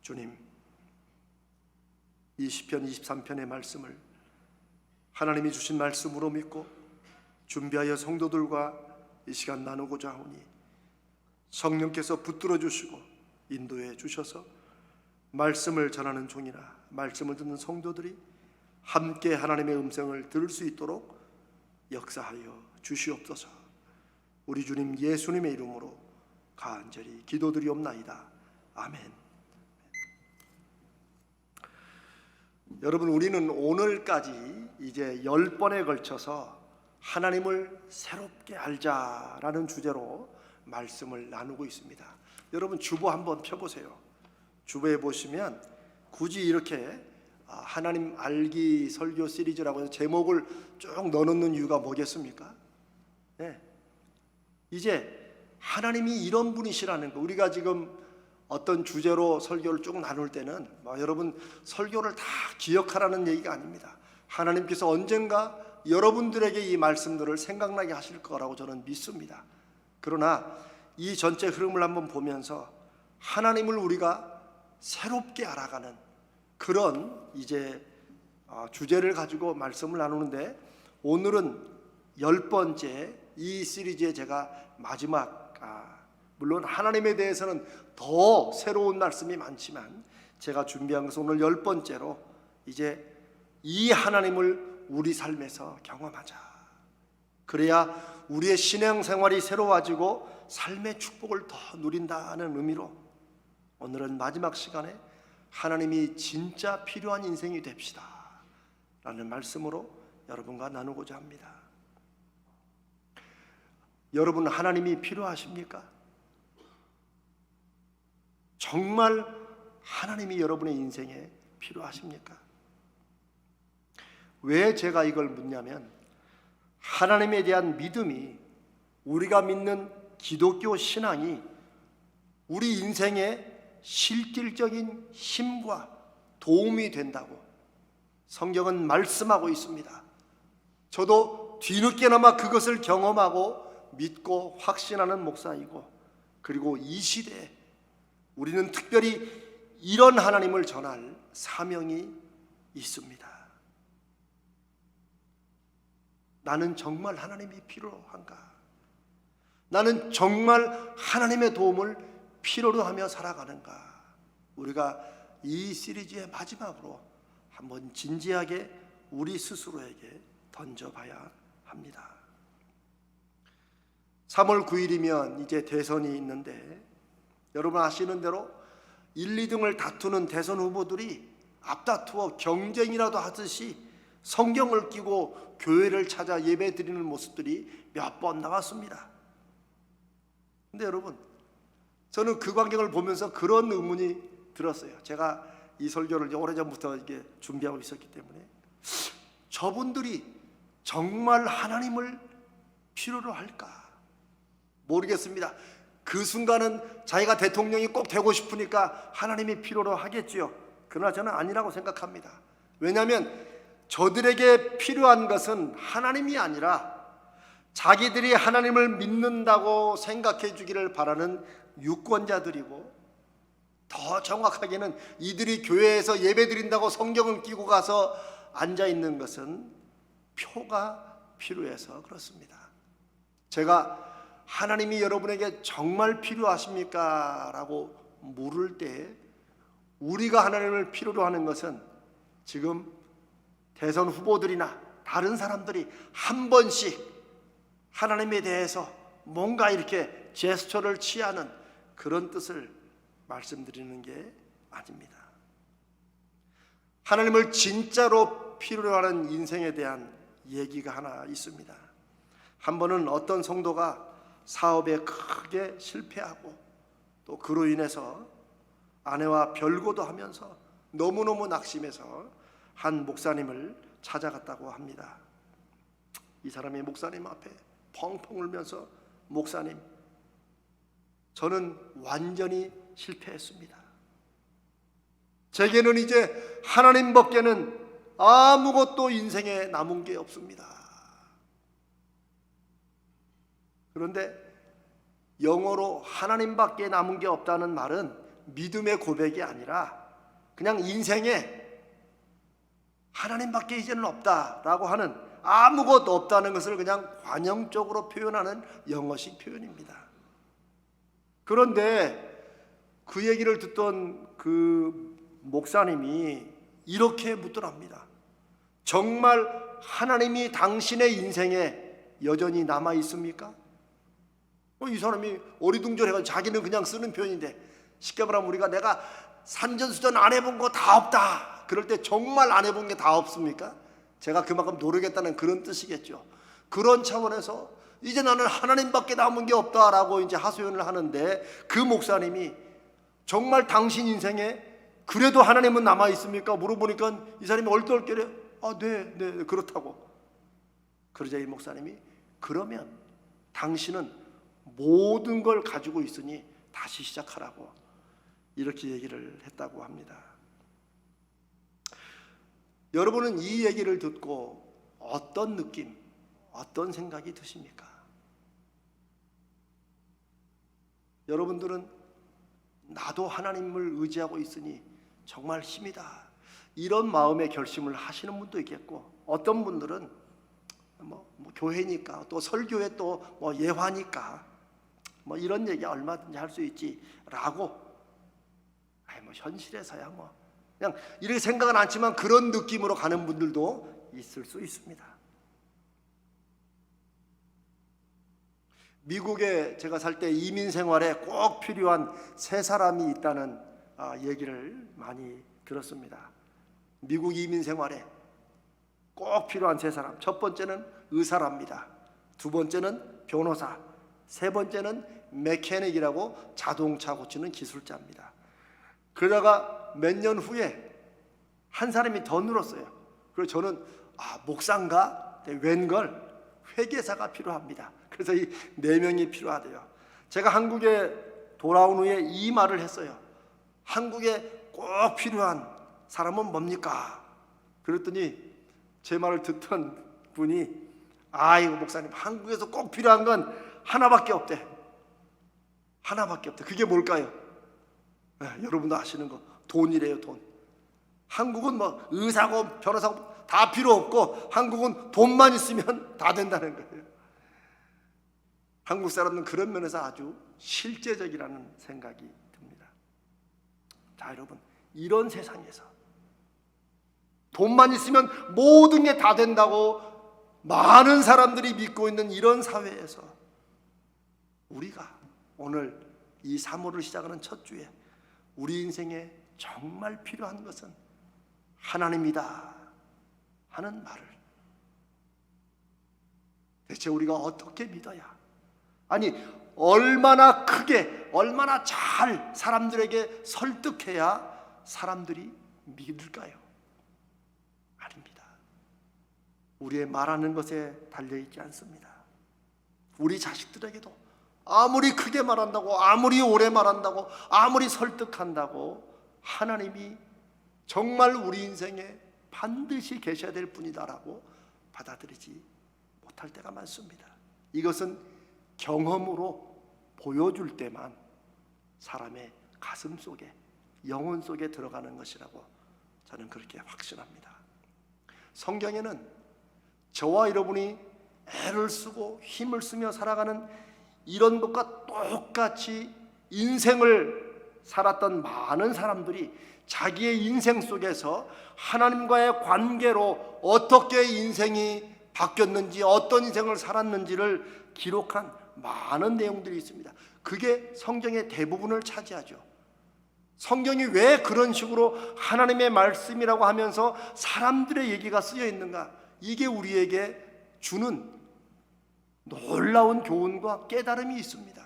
주님, 이 시편 23편의 말씀을 하나님이 주신 말씀으로 믿고 준비하여 성도들과 이 시간 나누고자 하오니 성령께서 붙들어 주시고 인도해 주셔서 말씀을 전하는 종이나 말씀을 듣는 성도들이 함께 하나님의 음성을 들을 수 있도록 역사하여 주시옵소서. 우리 주님 예수님의 이름으로 간절히 기도드리옵나이다. 아멘. 여러분, 우리는 오늘까지 이제 10번에 걸쳐서 하나님을 새롭게 알자라는 주제로 말씀을 나누고 있습니다. 여러분, 주보 한번 펴보세요. 주보에 보시면 굳이 이렇게 하나님 알기 설교 시리즈라고 해서 제목을 쭉 넣어놓는 이유가 뭐겠습니까? 네. 이제 하나님이 이런 분이시라는 거, 우리가 지금 어떤 주제로 설교를 쭉 나눌 때는 여러분 설교를 다 기억하라는 얘기가 아닙니다. 하나님께서 언젠가 여러분들에게 이 말씀들을 생각나게 하실 거라고 저는 믿습니다. 그러나 이 전체 흐름을 한번 보면서 하나님을 우리가 새롭게 알아가는 그런 이제 주제를 가지고 말씀을 나누는데, 오늘은 10번째 이 시리즈의 제가 마지막, 물론 하나님에 대해서는 더 새로운 말씀이 많지만 제가 준비한 것은 오늘 10번째로 이제 이 하나님을 우리 삶에서 경험하자. 그래야 우리의 신앙생활이 새로워지고 삶의 축복을 더 누린다는 의미로 오늘은 마지막 시간에 하나님이 진짜 필요한 인생이 됩시다 라는 말씀으로 여러분과 나누고자 합니다. 여러분, 하나님이 필요하십니까? 정말 하나님이 여러분의 인생에 필요하십니까? 왜 제가 이걸 묻냐면, 하나님에 대한 믿음이, 우리가 믿는 기독교 신앙이 우리 인생에 실질적인 힘과 도움이 된다고 성경은 말씀하고 있습니다. 저도 뒤늦게나마 그것을 경험하고 믿고 확신하는 목사이고, 그리고 이 시대에 우리는 특별히 이런 하나님을 전할 사명이 있습니다. 나는 정말 하나님이 필요한가? 나는 정말 하나님의 도움을 필요로 하며 살아가는가? 우리가 이 시리즈의 마지막으로 한번 진지하게 우리 스스로에게 던져봐야 합니다. 3월 9일이면 이제 대선이 있는데, 여러분 아시는 대로 1, 2등을 다투는 대선 후보들이 앞다투어 경쟁이라도 하듯이 성경을 끼고 교회를 찾아 예배 드리는 모습들이 몇 번 나왔습니다. 근데 여러분, 저는 그 광경을 보면서 그런 의문이 들었어요. 제가 이 설교를 오래전부터 이게 준비하고 있었기 때문에, 저분들이 정말 하나님을 필요로 할까? 모르겠습니다. 그 순간은 자기가 대통령이 꼭 되고 싶으니까 하나님이 필요로 하겠지요. 그러나 저는 아니라고 생각합니다. 왜냐하면 저들에게 필요한 것은 하나님이 아니라 자기들이 하나님을 믿는다고 생각해 주기를 바라는 유권자들이고, 더 정확하게는 이들이 교회에서 예배 드린다고 성경을 끼고 가서 앉아 있는 것은 표가 필요해서 그렇습니다. 제가 하나님이 여러분에게 정말 필요하십니까? 라고 물을 때 우리가 하나님을 필요로 하는 것은 지금 대선 후보들이나 다른 사람들이 한 번씩 하나님에 대해서 뭔가 이렇게 제스처를 취하는 그런 뜻을 말씀드리는 게 아닙니다. 하나님을 진짜로 필요로 하는 인생에 대한 얘기가 하나 있습니다. 한 번은 어떤 성도가 사업에 크게 실패하고 또 그로 인해서 아내와 별거도 하면서 너무너무 낙심해서 한 목사님을 찾아갔다고 합니다. 이 사람이 목사님 앞에 펑펑 울면서, 목사님, 저는 완전히 실패했습니다. 제게는 이제 하나님밖에는 아무것도 인생에 남은 게 없습니다. 그런데 영어로 하나님밖에 남은 게 없다는 말은 믿음의 고백이 아니라 그냥 인생에 하나님밖에 이제는 없다라고 하는, 아무것도 없다는 것을 그냥 관용적으로 표현하는 영어식 표현입니다. 그런데 그 얘기를 듣던 그 목사님이 이렇게 묻더랍니다. 정말 하나님이 당신의 인생에 여전히 남아 있습니까? 이 사람이 어리둥절해가지고 자기는 그냥 쓰는 표현인데, 쉽게 말하면 우리가 내가 산전수전 안 해본 거 다 없다, 그럴 때 정말 안 해본 게 다 없습니까? 제가 그만큼 노력했다는 그런 뜻이겠죠. 그런 차원에서 이제 나는 하나님밖에 남은 게 없다라고 이제 하소연을 하는데, 그 목사님이 정말 당신 인생에 그래도 하나님은 남아 있습니까? 물어보니까 이 사람이 얼떨결에 네, 그렇다고. 그러자 이 목사님이, 그러면 당신은 모든 걸 가지고 있으니 다시 시작하라고 이렇게 얘기를 했다고 합니다. 여러분은 이 얘기를 듣고 어떤 느낌, 어떤 생각이 드십니까? 여러분들은 나도 하나님을 의지하고 있으니 정말 힘이다, 이런 마음의 결심을 하시는 분도 있겠고, 어떤 분들은 뭐 교회니까, 또 설교에 또 예화니까 이런 얘기 얼마든지 할 수 있지라고, 현실에서야 그냥 이렇게 생각은 않지만 그런 느낌으로 가는 분들도 있을 수 있습니다. 미국에 제가 살 때 이민 생활에 꼭 필요한 세 사람이 있다는 얘기를 많이 들었습니다. 미국 이민 생활에 꼭 필요한 세 사람, 첫 번째는 의사랍니다. 두 번째는 변호사, 세 번째는 메케닉이라고 자동차 고치는 기술자입니다. 그러다가 몇 년 후에 한 사람이 더 늘었어요. 그래서 저는 목사인가? 웬걸 회계사가 필요합니다. 그래서 이 네 명이 필요하대요. 제가 한국에 돌아온 후에 이 말을 했어요. 한국에 꼭 필요한 사람은 뭡니까? 그랬더니 제 말을 듣던 분이, 이거 목사님, 한국에서 꼭 필요한 건 하나밖에 없대. 하나밖에 없대. 그게 뭘까요? 여러분도 아시는 거, 돈이래요. 돈. 한국은 의사고 변호사고 다 필요 없고, 한국은 돈만 있으면 다 된다는 거예요. 한국 사람은 그런 면에서 아주 실제적이라는 생각이 듭니다. 자, 여러분, 이런 세상에서 돈만 있으면 모든 게 다 된다고 많은 사람들이 믿고 있는 이런 사회에서 우리가 오늘 이 3월을 시작하는 첫 주에 우리 인생에 정말 필요한 것은 하나님이다 하는 말을 대체 우리가 어떻게 믿어야, 아니 얼마나 크게, 얼마나 잘 사람들에게 설득해야 사람들이 믿을까요? 아닙니다. 우리의 말하는 것에 달려있지 않습니다. 우리 자식들에게도 아무리 크게 말한다고, 아무리 오래 말한다고, 아무리 설득한다고, 하나님이 정말 우리 인생에 반드시 계셔야 될 분이다라고 받아들이지 못할 때가 많습니다. 이것은 경험으로 보여줄 때만 사람의 가슴 속에, 영혼 속에 들어가는 것이라고 저는 그렇게 확신합니다. 성경에는 저와 여러분이 애를 쓰고 힘을 쓰며 살아가는 이런 것과 똑같이 인생을 살았던 많은 사람들이 자기의 인생 속에서 하나님과의 관계로 어떻게 인생이 바뀌었는지, 어떤 인생을 살았는지를 기록한 많은 내용들이 있습니다. 그게 성경의 대부분을 차지하죠. 성경이 왜 그런 식으로 하나님의 말씀이라고 하면서 사람들의 얘기가 쓰여 있는가? 이게 우리에게 주는 놀라운 교훈과 깨달음이 있습니다.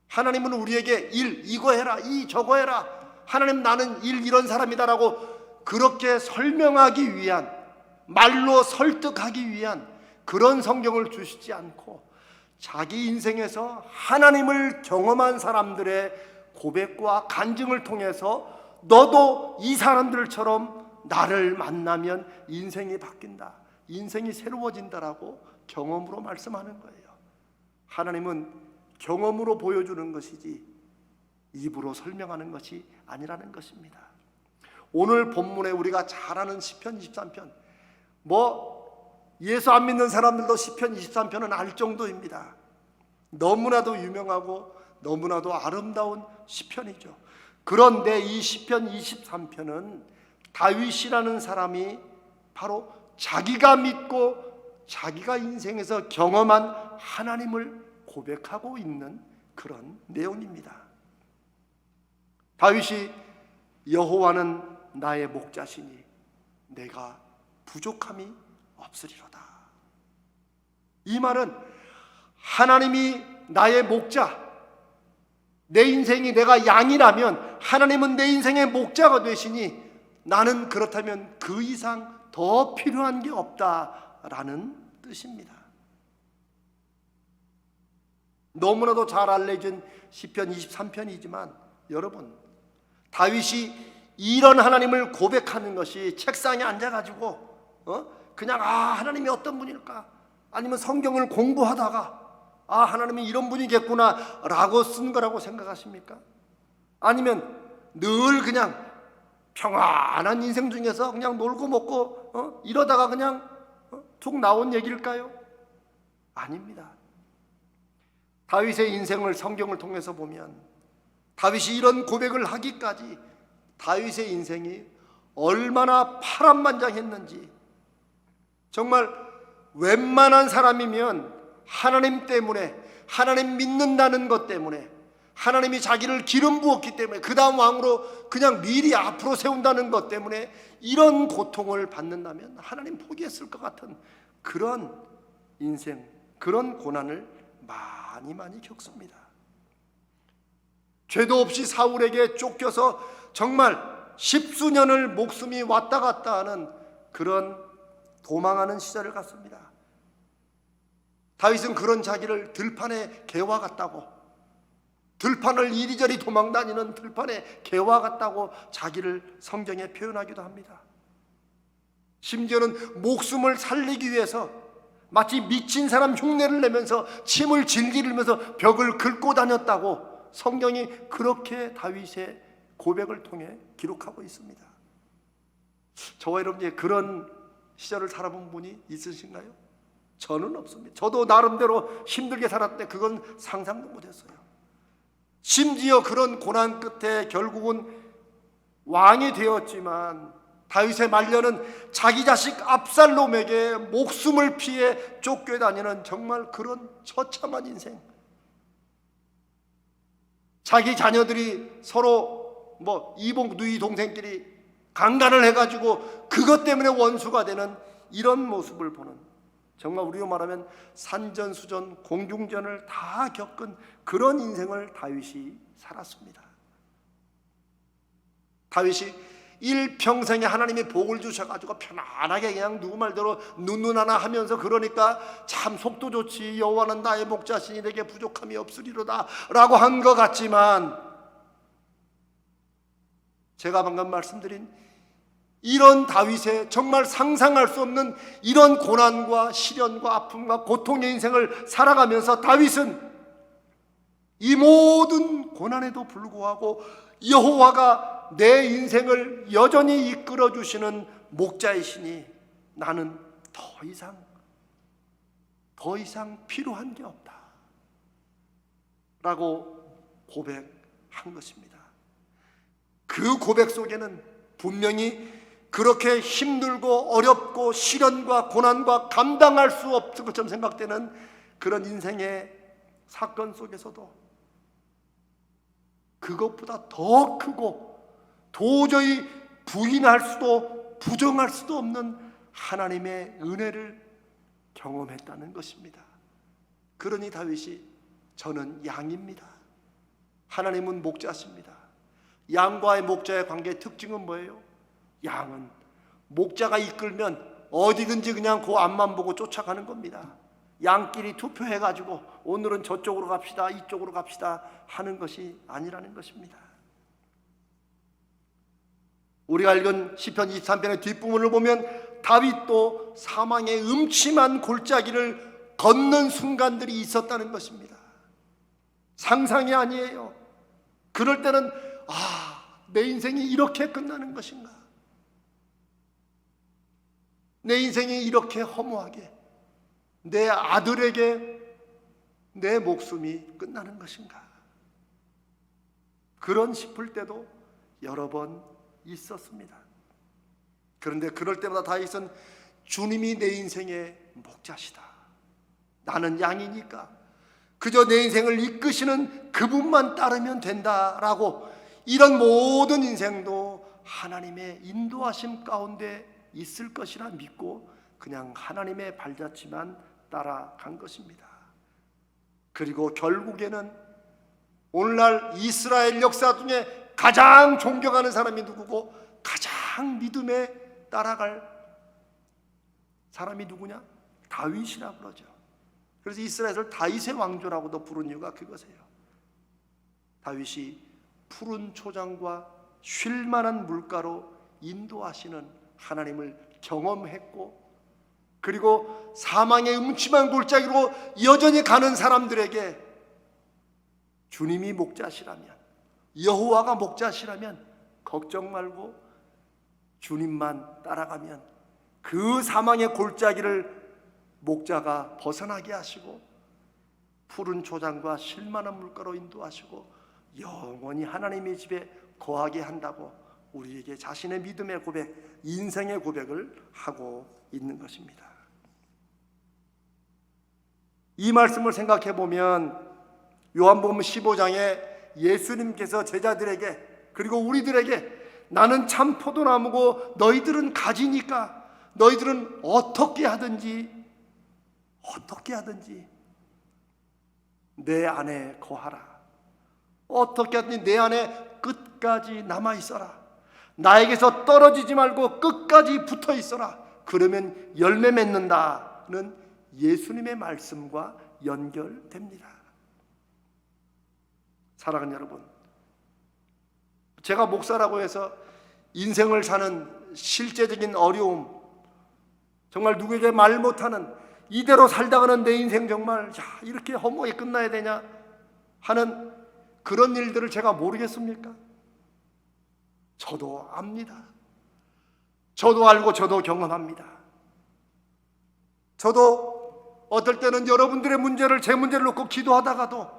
하나님은 우리에게 이거 해라, 저거 해라, 하나님 나는 이런 사람이다라고 그렇게 설명하기 위한, 말로 설득하기 위한 그런 성경을 주시지 않고, 자기 인생에서 하나님을 경험한 사람들의 고백과 간증을 통해서 너도 이 사람들처럼 나를 만나면 인생이 바뀐다, 인생이 새로워진다라고 경험으로 말씀하는 거예요. 하나님은 경험으로 보여주는 것이지 입으로 설명하는 것이 아니라는 것입니다. 오늘 본문에 우리가 잘 아는 시편 23편, 예수 안 믿는 사람들도 시편 23편은 알 정도입니다. 너무나도 유명하고 너무나도 아름다운 시편이죠. 그런데 이 시편 23편은 다윗이라는 사람이 바로 자기가 믿고 자기가 인생에서 경험한 하나님을 고백하고 있는 그런 내용입니다. 다윗이 여호와는 나의 목자시니 내가 부족함이 없으리로다. 이 말은 하나님이 나의 목자, 내 인생이 내가 양이라면 하나님은 내 인생의 목자가 되시니 나는 그렇다면 그 이상 더 필요한 게 없다라는 뜻입니다. 너무나도 잘 알려진 시편 23편이지만 여러분, 다윗이 이런 하나님을 고백하는 것이 책상에 앉아가지고 그냥 하나님이 어떤 분일까, 아니면 성경을 공부하다가 하나님이 이런 분이겠구나 라고 쓴 거라고 생각하십니까? 아니면 늘 그냥 평안한 인생 중에서 그냥 놀고 먹고 이러다가 그냥 툭 나온 얘기일까요? 아닙니다. 다윗의 인생을 성경을 통해서 보면 다윗이 이런 고백을 하기까지 다윗의 인생이 얼마나 파란만장했는지, 정말 웬만한 사람이면 하나님 때문에, 하나님 믿는다는 것 때문에, 하나님이 자기를 기름 부었기 때문에, 그 다음 왕으로 그냥 미리 앞으로 세운다는 것 때문에 이런 고통을 받는다면 하나님 포기했을 것 같은 그런 인생, 그런 고난을 많이 겪습니다. 죄도 없이 사울에게 쫓겨서 정말 십수년을 목숨이 왔다 갔다 하는 그런 도망하는 시절을 갔습니다. 다윗은 그런 자기를 들판의 개와 같다고, 들판을 이리저리 도망다니는 들판의 개와 같다고 자기를 성경에 표현하기도 합니다. 심지어는 목숨을 살리기 위해서 마치 미친 사람 흉내를 내면서 침을 질질 흘리면서 벽을 긁고 다녔다고 성경이 그렇게 다윗의 고백을 통해 기록하고 있습니다. 저와 여러분이 그런 시절을 살아본 분이 있으신가요? 저는 없습니다. 저도 나름대로 힘들게 살았는데 그건 상상도 못했어요. 심지어 그런 고난 끝에 결국은 왕이 되었지만 다윗의 말년은 자기 자식 압살롬에게 목숨을 피해 쫓겨다니는 정말 그런 처참한 인생. 자기 자녀들이 서로 이복 누이 동생끼리 강간을 해가지고 그것 때문에 원수가 되는 이런 모습을 보는, 정말 우리로 말하면 산전수전 공중전을 다 겪은 그런 인생을 다윗이 살았습니다. 다윗이 일평생에 하나님이 복을 주셔가지고 편안하게 그냥 누구 말대로 눈누나나 하면서 그러니까 참 속도 좋지, 여호와는 나의 목자시니 내게 부족함이 없으리로다 라고 한 것 같지만, 제가 방금 말씀드린 이런 다윗의 정말 상상할 수 없는 이런 고난과 시련과 아픔과 고통의 인생을 살아가면서 다윗은 이 모든 고난에도 불구하고 여호와가 내 인생을 여전히 이끌어 주시는 목자이시니 나는 더 이상 필요한 게 없다 라고 고백한 것입니다. 그 고백 속에는 분명히 그렇게 힘들고 어렵고 시련과 고난과 감당할 수 없을 것처럼 생각되는 그런 인생의 사건 속에서도 그것보다 더 크고 도저히 부인할 수도 부정할 수도 없는 하나님의 은혜를 경험했다는 것입니다. 그러니 다윗이 저는 양입니다. 하나님은 목자십니다. 양과의 목자의 관계의 특징은 뭐예요? 양은 목자가 이끌면 어디든지 그냥 그 앞만 보고 쫓아가는 겁니다. 양끼리 투표해가지고 오늘은 저쪽으로 갑시다, 이쪽으로 갑시다 하는 것이 아니라는 것입니다. 우리가 읽은 시편 23편의 뒷부분을 보면 다윗도 사망의 음침한 골짜기를 걷는 순간들이 있었다는 것입니다. 상상이 아니에요. 그럴 때는 내 인생이 이렇게 끝나는 것인가? 내 인생이 이렇게 허무하게 내 아들에게 내 목숨이 끝나는 것인가? 그런 싶을 때도 여러 번 있었습니다. 그런데 그럴 때마다 다윗은 주님이 내 인생의 목자시다. 나는 양이니까 그저 내 인생을 이끄시는 그분만 따르면 된다라고, 이런 모든 인생도 하나님의 인도하심 가운데 있을 것이라 믿고 그냥 하나님의 발자취만 따라간 것입니다. 그리고 결국에는 오늘날 이스라엘 역사 중에 가장 존경하는 사람이 누구고 가장 믿음에 따라갈 사람이 누구냐? 다윗이라고 그러죠. 그래서 이스라엘을 다윗의 왕조라고도 부른 이유가 그것이에요. 다윗이 푸른 초장과 쉴만한 물가로 인도하시는 하나님을 경험했고, 그리고 사망의 음침한 골짜기로 여전히 가는 사람들에게 주님이 목자시라면, 여호와가 목자시라면 걱정 말고 주님만 따라가면 그 사망의 골짜기를 목자가 벗어나게 하시고 푸른 초장과 쉴만한 물가로 인도하시고 영원히 하나님의 집에 거하게 한다고 우리에게 자신의 믿음의 고백, 인생의 고백을 하고 있는 것입니다. 이 말씀을 생각해 보면 요한복음 15장에 예수님께서 제자들에게 그리고 우리들에게 나는 참 포도나무고 너희들은 가지니까 너희들은 어떻게 하든지 내 안에 거하라. 어떻게 하든지 내 안에 끝까지 남아 있어라. 나에게서 떨어지지 말고 끝까지 붙어 있어라. 그러면 열매 맺는다는 예수님의 말씀과 연결됩니다. 사랑하는 여러분, 제가 목사라고 해서 인생을 사는 실제적인 어려움, 정말 누구에게 말 못하는 이대로 살다가는 내 인생 정말 이렇게 허무하게 끝나야 되냐 하는 그런 일들을 제가 모르겠습니까? 저도 압니다. 저도 알고 저도 경험합니다. 저도 어떨 때는 여러분들의 문제를, 제 문제를 놓고 기도하다가도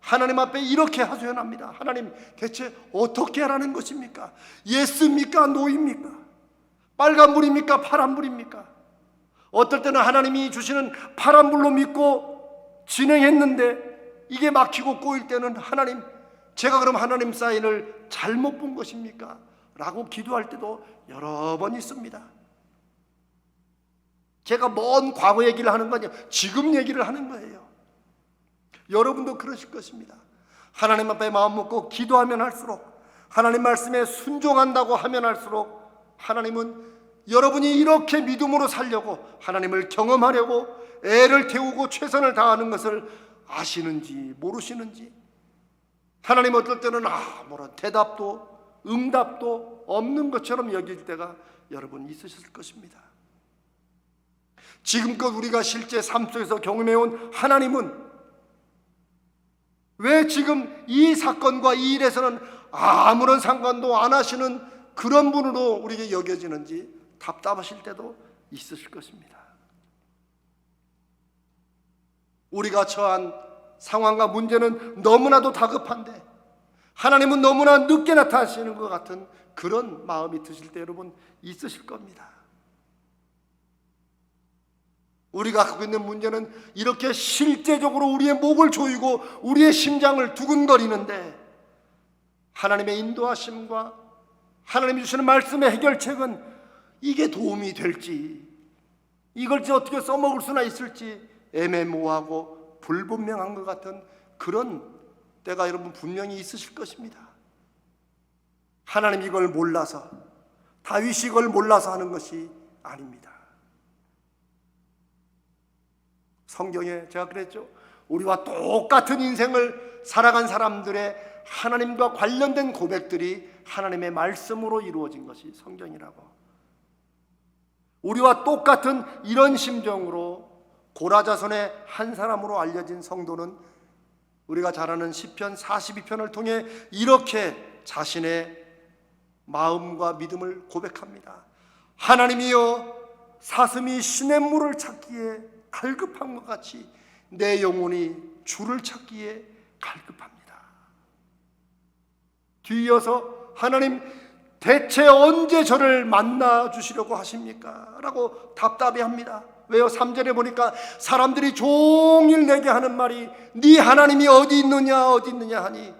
하나님 앞에 이렇게 하소연합니다. 하나님, 대체 어떻게 하라는 것입니까? 예스입니까? 노입니까? 빨간불입니까? 파란불입니까? 어떨 때는 하나님이 주시는 파란불로 믿고 진행했는데 이게 막히고 꼬일 때는 하나님, 제가 그럼 하나님 사인을 잘못 본 것입니까? 라고 기도할 때도 여러 번 있습니다. 제가 먼 과거 얘기를 하는 거 아니에요. 지금 얘기를 하는 거예요. 여러분도 그러실 것입니다. 하나님 앞에 마음 먹고 기도하면 할수록, 하나님 말씀에 순종한다고 하면 할수록 하나님은 여러분이 이렇게 믿음으로 살려고, 하나님을 경험하려고 애를 태우고 최선을 다하는 것을 아시는지 모르시는지, 하나님 어떨 때는 아무런 대답도 응답도 없는 것처럼 여길 때가 여러분 있으실 것입니다. 지금껏 우리가 실제 삶 속에서 경험해온 하나님은 왜 지금 이 사건과 이 일에서는 아무런 상관도 안 하시는 그런 분으로 우리에게 여겨지는지 답답하실 때도 있으실 것입니다. 우리가 처한 상황과 문제는 너무나도 다급한데 하나님은 너무나 늦게 나타나시는 것 같은 그런 마음이 드실 때 여러분 있으실 겁니다. 우리가 갖고 있는 문제는 이렇게 실제적으로 우리의 목을 조이고 우리의 심장을 두근거리는데, 하나님의 인도하심과 하나님이 주시는 말씀의 해결책은 이게 도움이 될지, 이걸 어떻게 써먹을 수나 있을지 애매모호하고 불분명한 것 같은 그런 때가 여러분 분명히 있으실 것입니다. 하나님 이걸 몰라서, 다윗이 이걸 몰라서 하는 것이 아닙니다. 성경에 제가 그랬죠. 우리와 똑같은 인생을 살아간 사람들의 하나님과 관련된 고백들이 하나님의 말씀으로 이루어진 것이 성경이라고. 우리와 똑같은 이런 심정으로 고라자손의 한 사람으로 알려진 성도는 우리가 잘 아는 시편 42편을 통해 이렇게 자신의 마음과 믿음을 고백합니다. 하나님이여, 사슴이 시냇물을 찾기에 갈급한 것 같이 내 영혼이 주를 찾기에 갈급합니다. 뒤이어서 하나님, 대체 언제 저를 만나 주시려고 하십니까? 라고 답답해합니다. 왜요? 3절에 보니까 사람들이 종일 내게 하는 말이 네 하나님이 어디 있느냐 어디 있느냐 하니,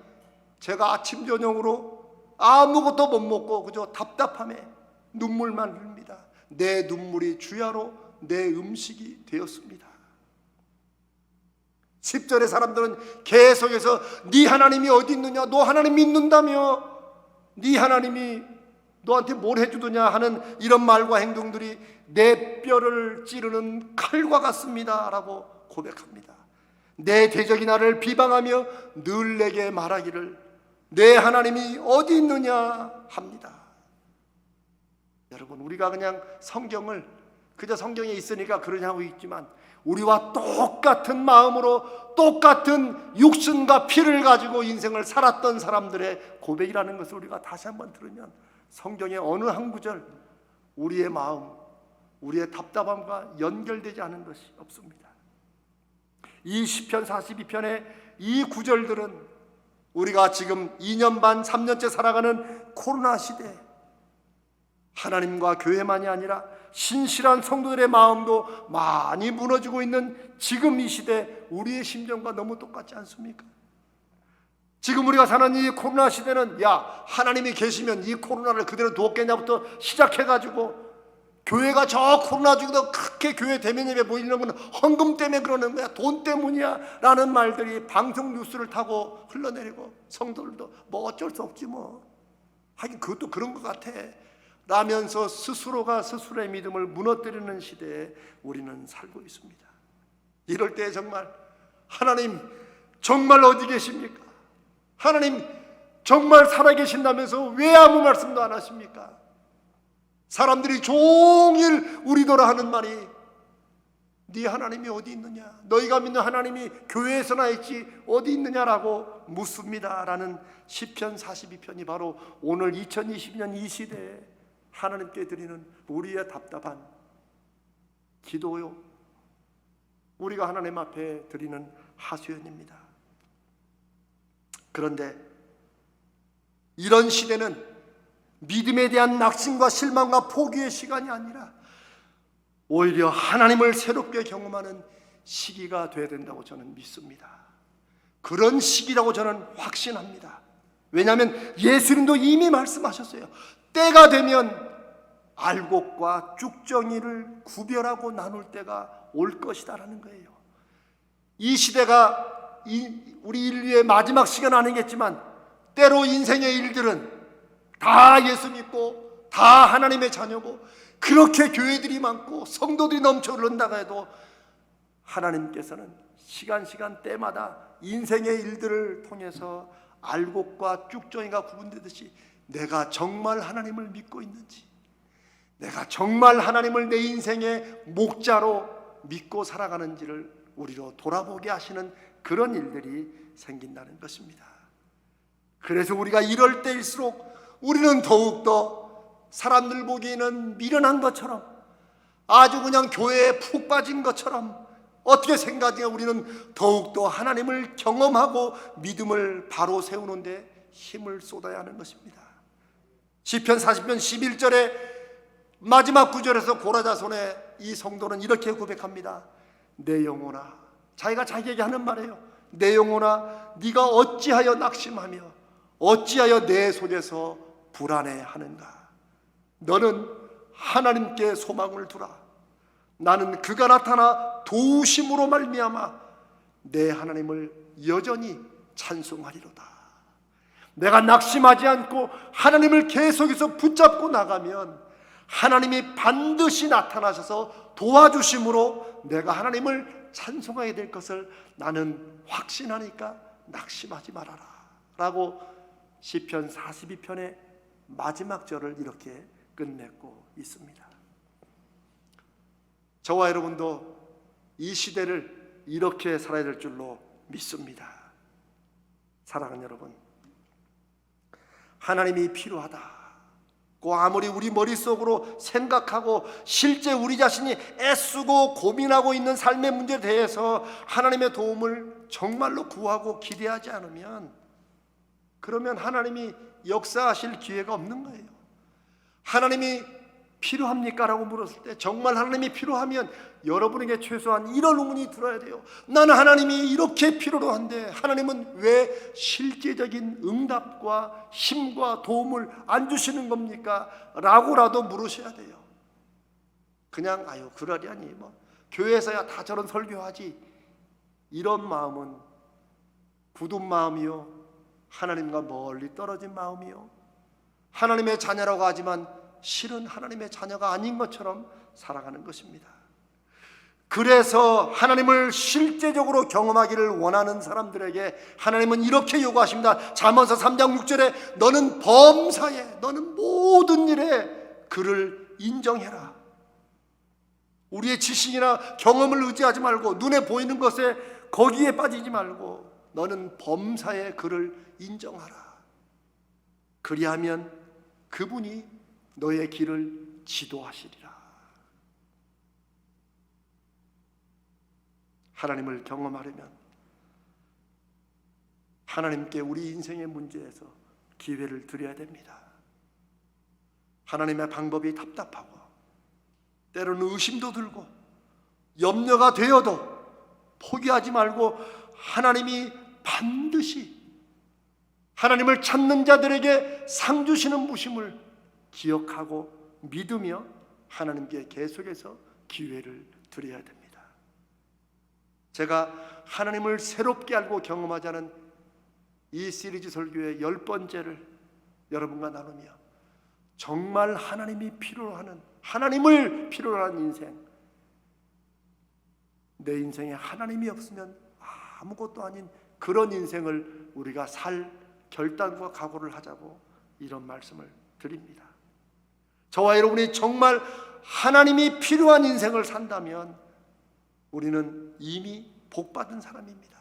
제가 아침 저녁으로 아무것도 못 먹고 그저 답답함에 눈물만 흘립니다. 내 눈물이 주야로 내 음식이 되었습니다. 10절의 사람들은 계속해서 네 하나님이 어디 있느냐, 너 하나님 믿는다며, 네 하나님이 너한테 뭘 해주더냐 하는 이런 말과 행동들이 내 뼈를 찌르는 칼과 같습니다 라고 고백합니다. 내 대적이 나를 비방하며 늘 내게 말하기를 내 하나님이 어디 있느냐 합니다. 여러분, 우리가 그냥 성경을 그저 성경에 있으니까 그러냐고 있지만, 우리와 똑같은 마음으로 똑같은 육신과 피를 가지고 인생을 살았던 사람들의 고백이라는 것을 우리가 다시 한번 들으면 성경의 어느 한 구절 우리의 마음, 우리의 답답함과 연결되지 않은 것이 없습니다. 이 시편 42편의 이 구절들은 우리가 지금 2년 반 3년째 살아가는 코로나 시대에 하나님과 교회만이 아니라 신실한 성도들의 마음도 많이 무너지고 있는 지금 이 시대, 우리의 심정과 너무 똑같지 않습니까? 지금 우리가 사는 이 코로나 시대는 야, 하나님이 계시면 이 코로나를 그대로 두었겠냐부터 시작해가지고 교회가 저 코로나 중에도 그렇게 교회 대면 예배 모이는 건 헌금 때문에 그러는 거야, 돈 때문이야 라는 말들이 방송 뉴스를 타고 흘러내리고, 성도들도 뭐 어쩔 수 없지 뭐, 하긴 그것도 그런 것 같아 라면서 스스로가 스스로의 믿음을 무너뜨리는 시대에 우리는 살고 있습니다. 이럴 때 정말 하나님 정말 어디 계십니까? 하나님 정말 살아계신다면서 왜 아무 말씀도 안 하십니까? 사람들이 종일 우리더러 하는 말이 네 하나님이 어디 있느냐, 너희가 믿는 하나님이 교회에서나 있지 어디 있느냐라고 묻습니다 라는 시편 42편이 바로 오늘 2020년 이 시대에 하나님께 드리는 우리의 답답한 기도요, 우리가 하나님 앞에 드리는 하소연입니다. 그런데 이런 시대는 믿음에 대한 낙심과 실망과 포기의 시간이 아니라 오히려 하나님을 새롭게 경험하는 시기가 되어야 된다고 저는 믿습니다. 그런 시기라고 저는 확신합니다. 왜냐하면 예수님도 이미 말씀하셨어요. 때가 되면 알곡과 쭉정이를 구별하고 나눌 때가 올 것이다라는 거예요. 이 시대가 우리 인류의 마지막 시간 아니겠지만 때로 인생의 일들은 다 예수 믿고 다 하나님의 자녀고 그렇게 교회들이 많고 성도들이 넘쳐 흐른다고 해도 하나님께서는 시간 때마다 인생의 일들을 통해서 알곡과 쭉정이가 구분되듯이 내가 정말 하나님을 믿고 있는지, 내가 정말 하나님을 내 인생의 목자로 믿고 살아가는지를 우리로 돌아보게 하시는 그런 일들이 생긴다는 것입니다. 그래서 우리가 이럴 때일수록 우리는 더욱더 사람들 보기에는 미련한 것처럼, 아주 그냥 교회에 푹 빠진 것처럼 어떻게 생각해, 우리는 더욱더 하나님을 경험하고 믿음을 바로 세우는데 힘을 쏟아야 하는 것입니다. 시편 40편 11절에 마지막 구절에서 고라자손의 이 성도는 이렇게 고백합니다. 내 영혼아, 자기가 자기에게 하는 말이에요. 내 영혼아, 네가 어찌하여 낙심하며 어찌하여 내 속에서 불안해하는가. 너는 하나님께 소망을 두라. 나는 그가 나타나 도우심으로 말미암아 내 하나님을 여전히 찬송하리로다. 내가 낙심하지 않고 하나님을 계속해서 붙잡고 나가면 하나님이 반드시 나타나셔서 도와주심으로 내가 하나님을 찬송하게 될 것을 나는 확신하니까 낙심하지 말아라 라고 시편 42편의 마지막 절을 이렇게 끝내고 있습니다. 저와 여러분도 이 시대를 이렇게 살아야 될 줄로 믿습니다. 사랑하는 여러분, 하나님이 필요하다고 아무리 우리 머릿속으로 생각하고 실제 우리 자신이 애쓰고 고민하고 있는 삶의 문제에 대해서 하나님의 도움을 정말로 구하고 기대하지 않으면, 그러면 하나님이 역사하실 기회가 없는 거예요. 하나님이 필요합니까? 라고 물었을 때 정말 하나님이 필요하면 여러분에게 최소한 이런 의문이 들어야 돼요. 나는 하나님이 이렇게 필요로 한데 하나님은 왜 실제적인 응답과 힘과 도움을 안 주시는 겁니까? 라고라도 물으셔야 돼요. 그냥 아유 그러려니 뭐 교회에서야 다 저런 설교하지, 이런 마음은 굳은 마음이요, 하나님과 멀리 떨어진 마음이요, 하나님의 자녀라고 하지만 실은 하나님의 자녀가 아닌 것처럼 살아가는 것입니다. 그래서 하나님을 실제적으로 경험하기를 원하는 사람들에게 하나님은 이렇게 요구하십니다. 잠언서 3장 6절에 너는 범사에, 너는 모든 일에 그를 인정해라. 우리의 지식이나 경험을 의지하지 말고 눈에 보이는 것에 거기에 빠지지 말고 너는 범사에 그를 인정하라. 그리하면 그분이 너의 길을 지도하시리라. 하나님을 경험하려면 하나님께 우리 인생의 문제에서 기회를 드려야 됩니다. 하나님의 방법이 답답하고 때로는 의심도 들고 염려가 되어도 포기하지 말고 하나님이 반드시 하나님을 찾는 자들에게 상 주시는 부심을 기억하고 믿으며 하나님께 계속해서 기회를 드려야 됩니다. 제가 하나님을 새롭게 알고 경험하자는 이 시리즈 설교의 10번째를 여러분과 나누며 정말 하나님이 필요로 하는, 하나님을 필요로 하는 인생, 내 인생에 하나님이 없으면 아무것도 아닌 그런 인생을 우리가 살 결단과 각오를 하자고 이런 말씀을 드립니다. 저와 여러분이 정말 하나님이 필요한 인생을 산다면 우리는 이미 복받은 사람입니다.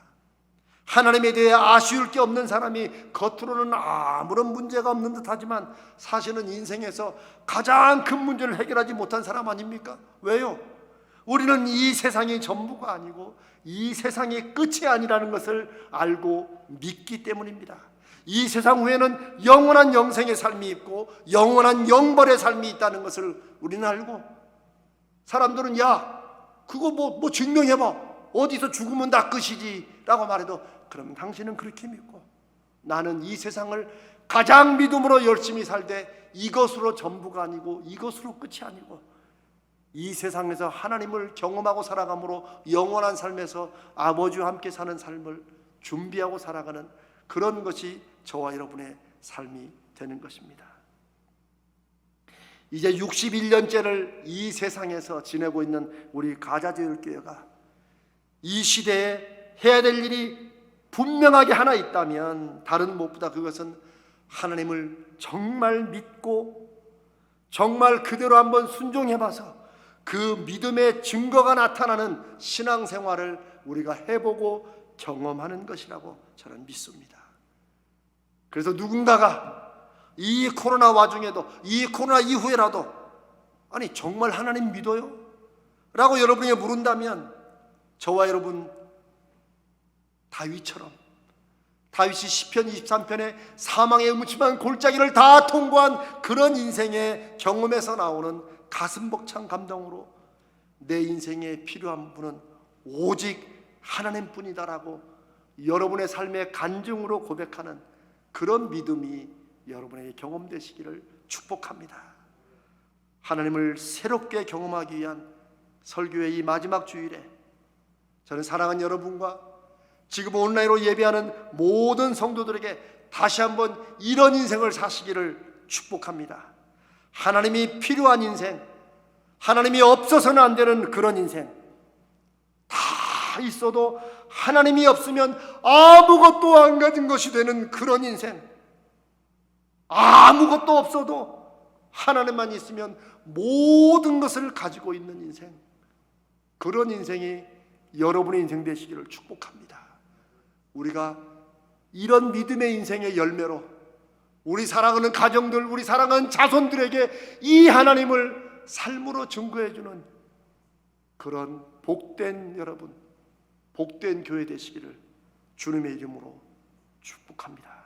하나님에 대해 아쉬울 게 없는 사람이 겉으로는 아무런 문제가 없는 듯 하지만 사실은 인생에서 가장 큰 문제를 해결하지 못한 사람 아닙니까? 왜요? 우리는 이 세상이 전부가 아니고 이 세상이 끝이 아니라는 것을 알고 믿기 때문입니다. 이 세상 후에는 영원한 영생의 삶이 있고 영원한 영벌의 삶이 있다는 것을 우리는 알고, 사람들은 야 그거 뭐 증명해봐, 어디서 죽으면 다 끝이지 라고 말해도 그러면 당신은 그렇게 믿고, 나는 이 세상을 가장 믿음으로 열심히 살되 이것으로 전부가 아니고 이것으로 끝이 아니고 이 세상에서 하나님을 경험하고 살아감으로 영원한 삶에서 아버지와 함께 사는 삶을 준비하고 살아가는 그런 것이 저와 여러분의 삶이 되는 것입니다. 이제 61년째를 이 세상에서 지내고 있는 우리 가자제일교회가 이 시대에 해야 될 일이 분명하게 하나 있다면 다른 무엇보다 그것은 하나님을 정말 믿고 정말 그대로 한번 순종해봐서 그 믿음의 증거가 나타나는 신앙생활을 우리가 해보고 경험하는 것이라고 저는 믿습니다. 그래서 누군가가 이 코로나 와중에도, 이 코로나 이후에라도 아니 정말 하나님 믿어요? 라고 여러분에게 물은다면 저와 여러분 다윗처럼, 다윗이 시편 23편에 사망의 음침한 골짜기를 다 통과한 그런 인생의 경험에서 나오는 가슴 벅찬 감동으로 내 인생에 필요한 분은 오직 하나님뿐이다라고 여러분의 삶의 간증으로 고백하는 그런 믿음이 여러분에게 경험되시기를 축복합니다. 하나님을 새롭게 경험하기 위한 설교의 이 마지막 주일에 저는 사랑하는 여러분과 지금 온라인으로 예배하는 모든 성도들에게 다시 한번 이런 인생을 사시기를 축복합니다. 하나님이 필요한 인생, 하나님이 없어서는 안 되는 그런 인생, 다 있어도 하나님이 없으면 아무것도 안 가진 것이 되는 그런 인생, 아무것도 없어도 하나님만 있으면 모든 것을 가지고 있는 인생, 그런 인생이 여러분의 인생 되시기를 축복합니다. 우리가 이런 믿음의 인생의 열매로 우리 사랑하는 가정들, 우리 사랑하는 자손들에게 이 하나님을 삶으로 증거해주는 그런 복된 여러분, 복된 교회 되시기를 주님의 이름으로 축복합니다.